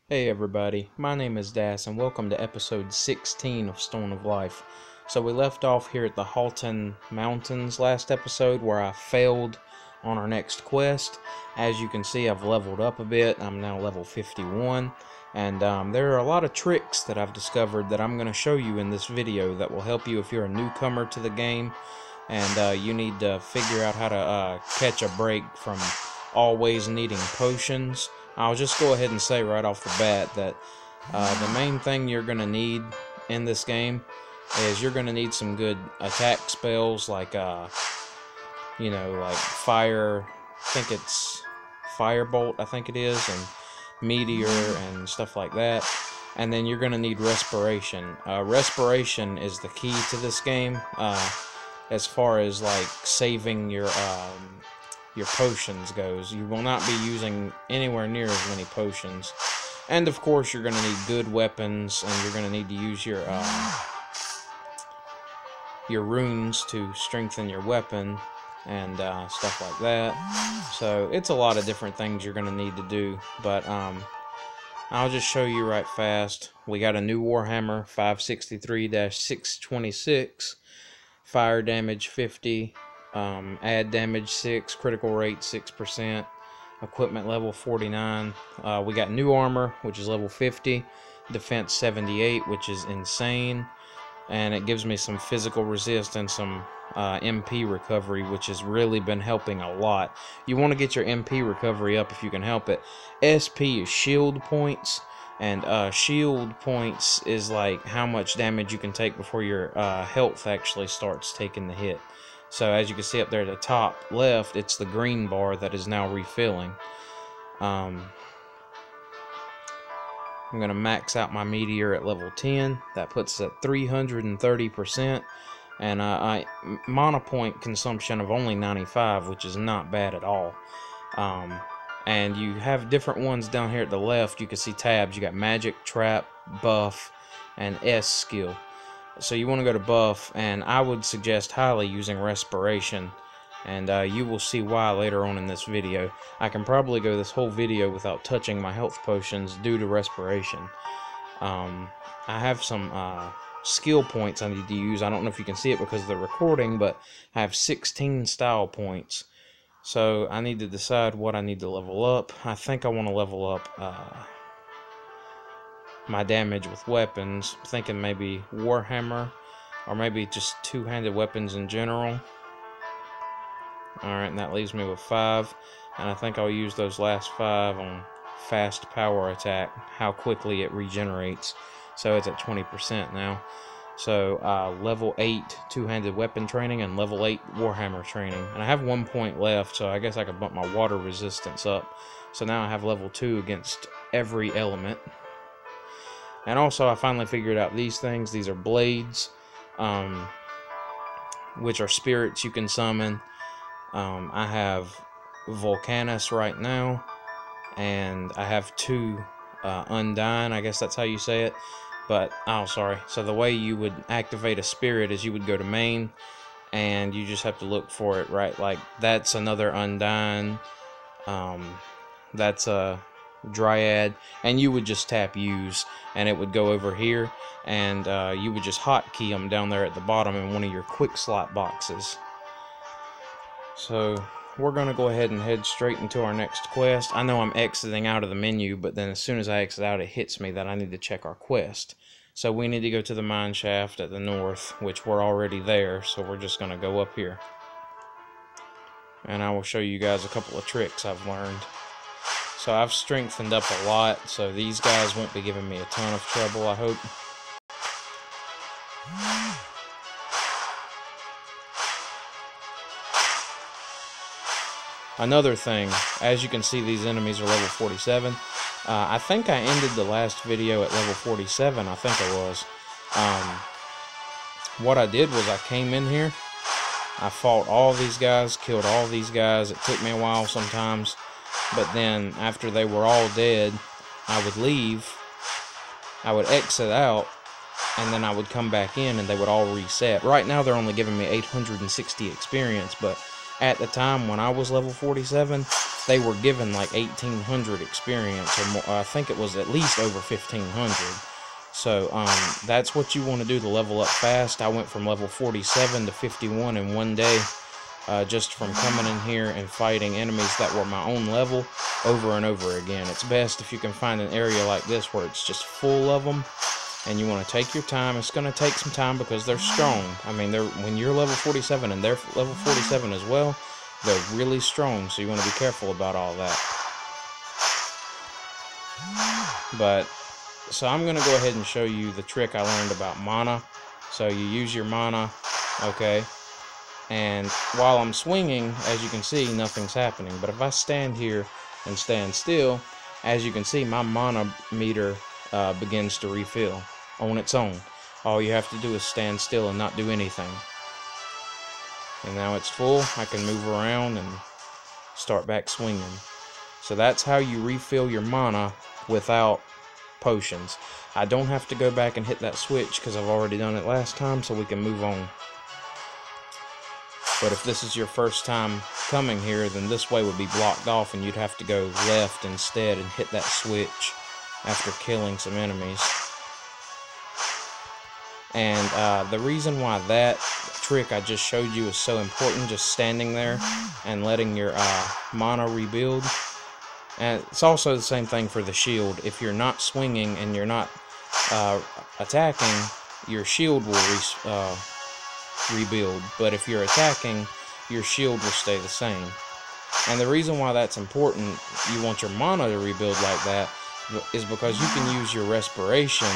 Hey everybody, my name is Das and welcome to episode 16 of Stone of Life. So we left off here at the Halton Mountains last episode where I failed on our next quest. As you can see, I've leveled up a bit. I'm now level 51 and there are a lot of tricks that I've discovered that I'm going to show you in this video that will help you if you're a newcomer to the game and you need to figure out how to catch a break from always needing potions. I'll just go ahead and say right off the bat that the main thing you're going to need in this game is you're going to need some good attack spells like, like fire, I think it's firebolt, I think it is, and meteor and stuff like that. And then you're going to need respiration. Respiration is the key to this game as far as like saving your potions goes. You will not be using anywhere near as many potions, and of course you're going to need good weapons, and you're going to need to use your runes to strengthen your weapon and stuff like that. So it's a lot of different things you're going to need to do, but I'll just show you right fast. We got a new Warhammer 563-626, fire damage 50, add damage 6, critical rate 6%, equipment level 49. We got new armor, which is level 50, defense 78, which is insane, and it gives me some physical resist and some MP recovery, which has really been helping a lot. You want to get your MP recovery up if you can help it. SP is shield points, and shield points is like how much damage you can take before your health actually starts taking the hit. So as you can see up there at the top left, it's the green bar that is now refilling. I'm going to max out my meteor at level 10. That puts it at 330%. And mana point consumption of only 95, which is not bad at all. And you have different ones down here at the left. You can see tabs. You got magic, trap, buff, and S skill. So you want to go to buff, and I would suggest highly using respiration, and you will see why later on in this video. I can probably go this whole video without touching my health potions due to respiration. I have some skill points I need to use. I don't know if you can see it because of the recording, but I have 16 style points. So I need to decide what I need to level up. I think I want to level up my damage with weapons. I'm thinking maybe Warhammer, or maybe just two-handed weapons in general. Alright, and that leaves me with 5, and I think I'll use those last 5 on fast power attack, how quickly it regenerates. So it's at 20% now. So level 8 two-handed weapon training and level 8 Warhammer training, and I have 1 point left, so I guess I could bump my water resistance up. So now I have level 2 against every element. And also, I finally figured out these things. These are blades, which are spirits you can summon. I have Volcanus right now, and I have 2 Undyne. I guess that's how you say it. But, oh, sorry. So the way you would activate a spirit is you would go to main, and you just have to look for it, right? Like, that's another Undyne. That's a Dryad, and you would just tap use, and it would go over here, and you would just hotkey them down there at the bottom in one of your quick slot boxes. So we're going to go ahead and head straight into our next quest. I know I'm exiting out of the menu, but then as soon as I exit out, it hits me that I need to check our quest. So we need to go to the mine shaft at the north, which we're already there, so we're just going to go up here. And I will show you guys a couple of tricks I've learned. So I've strengthened up a lot, so these guys won't be giving me a ton of trouble, I hope. Another thing, as you can see, these enemies are level 47. I think I ended the last video at level 47, I think I was. What I did was I came in here, I fought all these guys, killed all these guys. It took me a while sometimes. But then, after they were all dead, I would leave, I would exit out, and then I would come back in, and they would all reset. Right now, they're only giving me 860 experience, but at the time when I was level 47, they were given like 1,800 experience or more. I think it was at least over 1,500. So that's what you want to do to level up fast. I went from level 47 to 51 in one day, just from coming in here and fighting enemies that were my own level over and over again. It's best if you can find an area like this where it's just full of them, and you want to take your time. It's going to take some time because they're strong. I mean, when you're level 47 and they're level 47 as well, they're really strong, so you want to be careful about all that. But so I'm going to go ahead and show you the trick I learned about mana. So you use your mana, okay, and while I'm swinging, as you can see, nothing's happening. But if I stand here and stand still, as you can see, my mana meter begins to refill on its own. All you have to do is stand still and not do anything. And now it's full. I can move around and start back swinging. So that's how you refill your mana without potions. I don't have to go back and hit that switch because I've already done it last time, so we can move on. But if this is your first time coming here, then this way would be blocked off and you'd have to go left instead and hit that switch after killing some enemies. And the reason why that trick I just showed you is so important, just standing there and letting your mana rebuild. And it's also the same thing for the shield. If you're not swinging and you're not attacking, your shield will rebuild. But if you're attacking, your shield will stay the same. And the reason why that's important, you want your mana to rebuild like that, is because you can use your respiration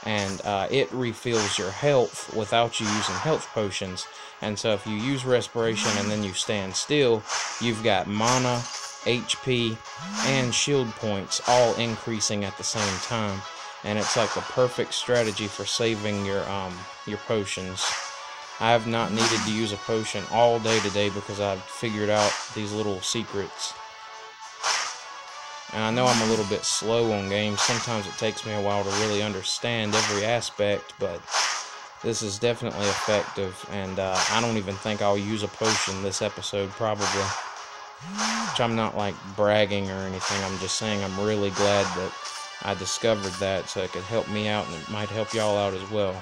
and it refills your health without you using health potions. And so if you use respiration and then you stand still, you've got mana, HP, and shield points all increasing at the same time, and it's like the perfect strategy for saving your potions. I have not needed to use a potion all day today because I've figured out these little secrets. And I know I'm a little bit slow on games. Sometimes it takes me a while to really understand every aspect, but this is definitely effective, and I don't even think I'll use a potion this episode, probably. Which I'm not like bragging or anything, I'm just saying I'm really glad that I discovered that so it could help me out and it might help y'all out as well.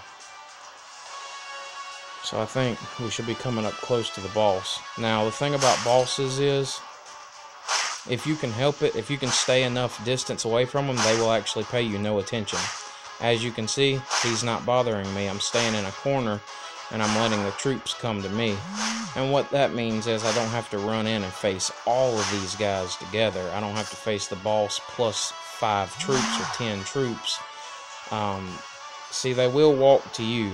So I think we should be coming up close to the boss. Now the thing about bosses is, if you can help it, if you can stay enough distance away from them, they will actually pay you no attention. As you can see, he's not bothering me. I'm staying in a corner and I'm letting the troops come to me. And what that means is I don't have to run in and face all of these guys together. I don't have to face the boss plus 5 troops or 10 troops. See, they will walk to you.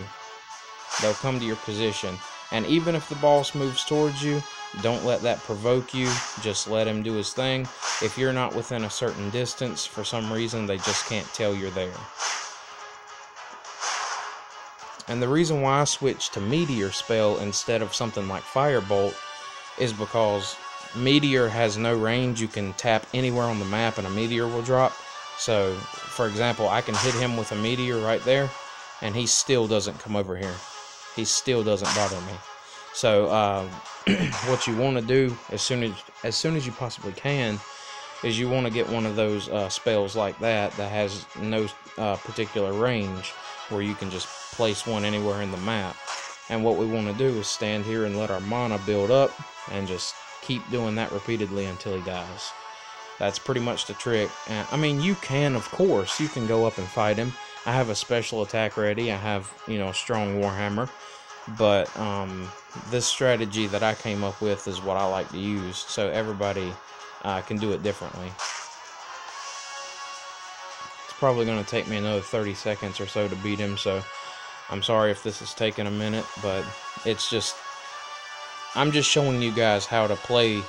They'll come to your position. And even if the boss moves towards you, don't let that provoke you. Just let him do his thing. If you're not within a certain distance, for some reason, they just can't tell you're there. And the reason why I switched to Meteor spell instead of something like Firebolt is because Meteor has no range. You can tap anywhere on the map and a Meteor will drop. So, for example, I can hit him with a Meteor right there, and he still doesn't come over here. He still doesn't bother me. So, what you want to do as soon as you possibly can is you want to get one of those spells like that has no particular range, where you can just place one anywhere in the map. And what we want to do is stand here and let our mana build up and just keep doing that repeatedly until he dies. That's pretty much the trick. I mean, you can, of course, you can go up and fight him. I have a special attack ready. I have, a strong warhammer. But this strategy that I came up with is what I like to use. So everybody can do it differently. It's probably going to take me another 30 seconds or so to beat him. So I'm sorry if this is taking a minute. But it's just, I'm just showing you guys how to play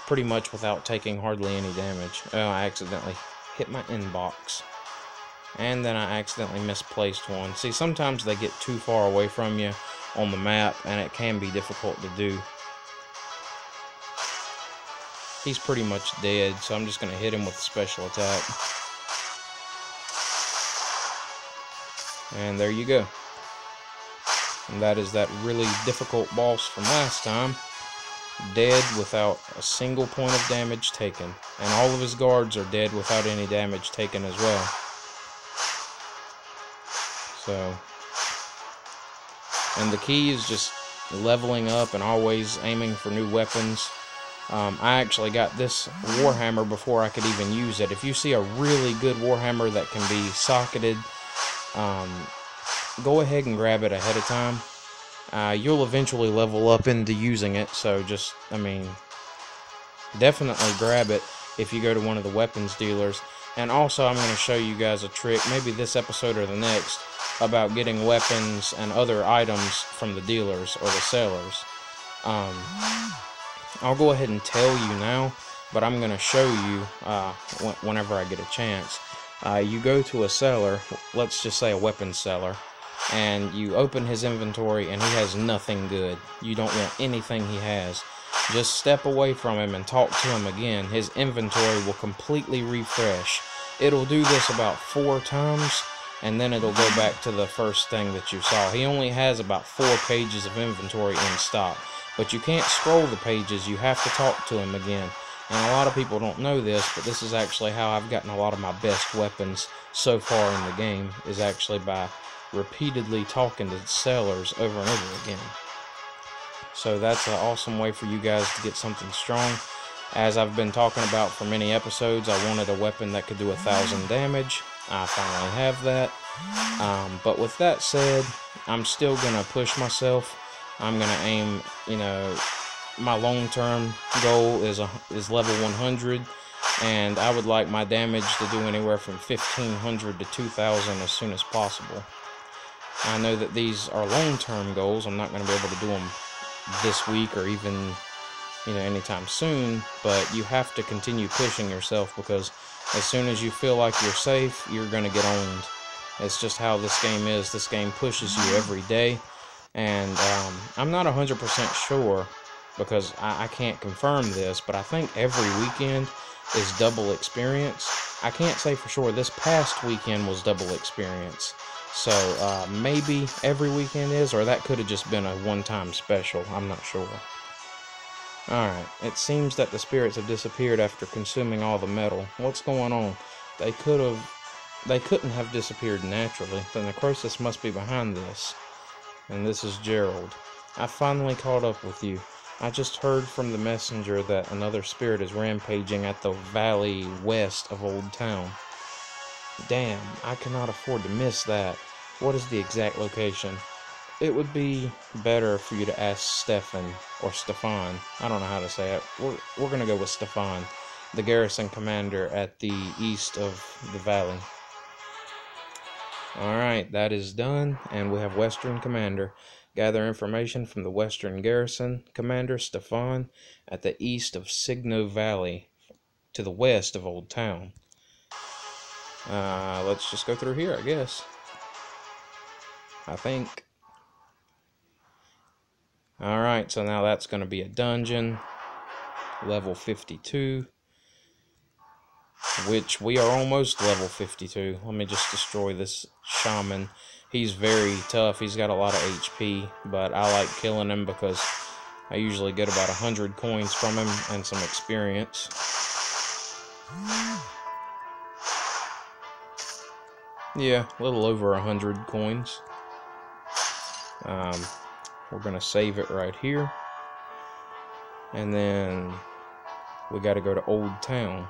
pretty much without taking hardly any damage. Oh, I accidentally hit my inbox. And then I accidentally misplaced one. See, sometimes they get too far away from you on the map, and it can be difficult to do. He's pretty much dead, so I'm just going to hit him with a special attack. And there you go. And that is that really difficult boss from last time. dead without a single point of damage taken. And all of his guards are dead without any damage taken as well. So, and the key is just leveling up and always aiming for new weapons. I actually got this Warhammer before I could even use it. If you see a really good Warhammer that can be socketed, go ahead and grab it ahead of time. You'll eventually level up into using it, so just, I mean, definitely grab it if you go to one of the weapons dealers. And also, I'm going to show you guys a trick, maybe this episode or the next, about getting weapons and other items from the dealers or the sellers. I'll go ahead and tell you now, but I'm going to show you whenever I get a chance. You go to a seller, let's just say a weapons seller, and you open his inventory and he has nothing good. You don't want anything he has. Just step away from him and talk to him again. His inventory will completely refresh. It'll do this about 4 times, and then it'll go back to the first thing that you saw. He only has about 4 pages of inventory in stock, but you can't scroll the pages. You have to talk to him again. And a lot of people don't know this, but this is actually how I've gotten a lot of my best weapons so far in the game, is actually by repeatedly talking to sellers over and over again. So that's an awesome way for you guys to get something strong. As I've been talking about for many episodes, I wanted a weapon that could do 1,000 damage. I finally have that. But with that said, I'm still going to push myself. I'm going to aim, you know, my long-term goal is level 100. And I would like my damage to do anywhere from 1,500 to 2,000 as soon as possible. I know that these are long-term goals. I'm not going to be able to do them this week or even, you know, anytime soon, but you have to continue pushing yourself, because as soon as you feel like you're safe, you're going to get owned. It's just how this game is. This game pushes you every day, and I'm not 100% sure, because I can't confirm this, but I think every weekend is double experience. I can't say for sure. This past weekend was double experience. So, maybe every weekend is, or that could have just been a one-time special. I'm not sure. Alright, it seems that the spirits have disappeared after consuming all the metal. What's going on? They couldn't have disappeared naturally. The necrosis must be behind this. And this is Gerald. I finally caught up with you. I just heard from the messenger that another spirit is rampaging at the valley west of Old Town. Damn, I cannot afford to miss that. What is the exact location? It would be better for you to ask Stefan, or Stefan. I don't know how to say it. We're going to go with Stefan, the garrison commander at the east of the valley. Alright, that is done, and we have Western Commander. Gather information from the Western Garrison Commander, Stefan, at the east of Signo Valley, to the west of Old Town. Let's just go through here, I guess. I think. Alright, so now that's going to be a dungeon. Level 52. Which we are almost level 52. Let me just destroy this shaman. He's very tough. He's got a lot of HP, but I like killing him because I usually get about 100 coins from him and some experience. Yeah, a little over 100 coins. We're going to save it right here. And then we got to go to Old Town.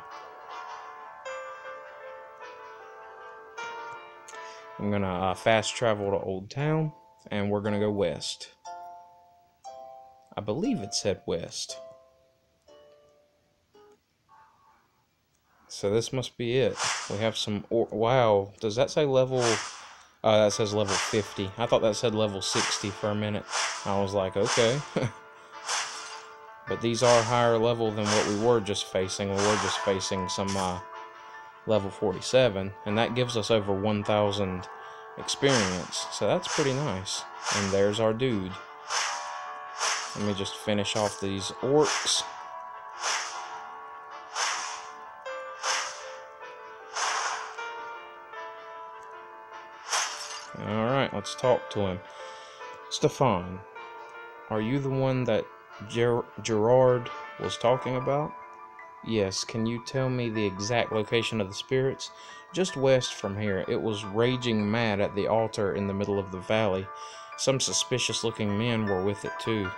I'm going to fast travel to Old Town, and we're going to go west. I believe it said west. So this must be it. We have some... wow, does that say level... that says level 50. I thought that said level 60 for a minute. I was like, okay. But these are higher level than what we were just facing. We were just facing some level 47. And that gives us over 1,000 experience. So that's pretty nice. And there's our dude. Let me just finish off these orcs. Alright, let's talk to him. Stefan, are you the one that Gerard was talking about? Yes, can you tell me the exact location of the spirits? Just west from here. It was raging mad at the altar in the middle of the valley. Some suspicious looking men were with it too.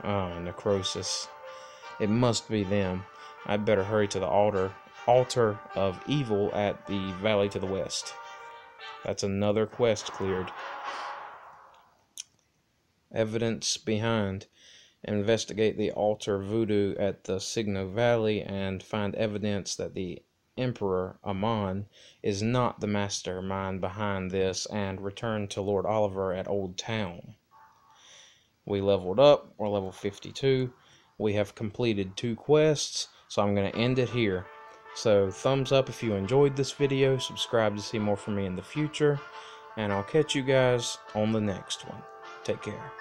Oh, necrosis. It must be them. I'd better hurry to the altar of evil at the valley to the west. That's another quest cleared. Evidence behind. Investigate the altar voodoo at the Signo Valley and find evidence that the Emperor Amon is not the mastermind behind this, and return to Lord Oliver at Old Town. We leveled up. We're level 52. We have completed 2 quests, so I'm going to end it here. So thumbs up if you enjoyed this video, subscribe to see more from me in the future, and I'll catch you guys on the next one. Take care.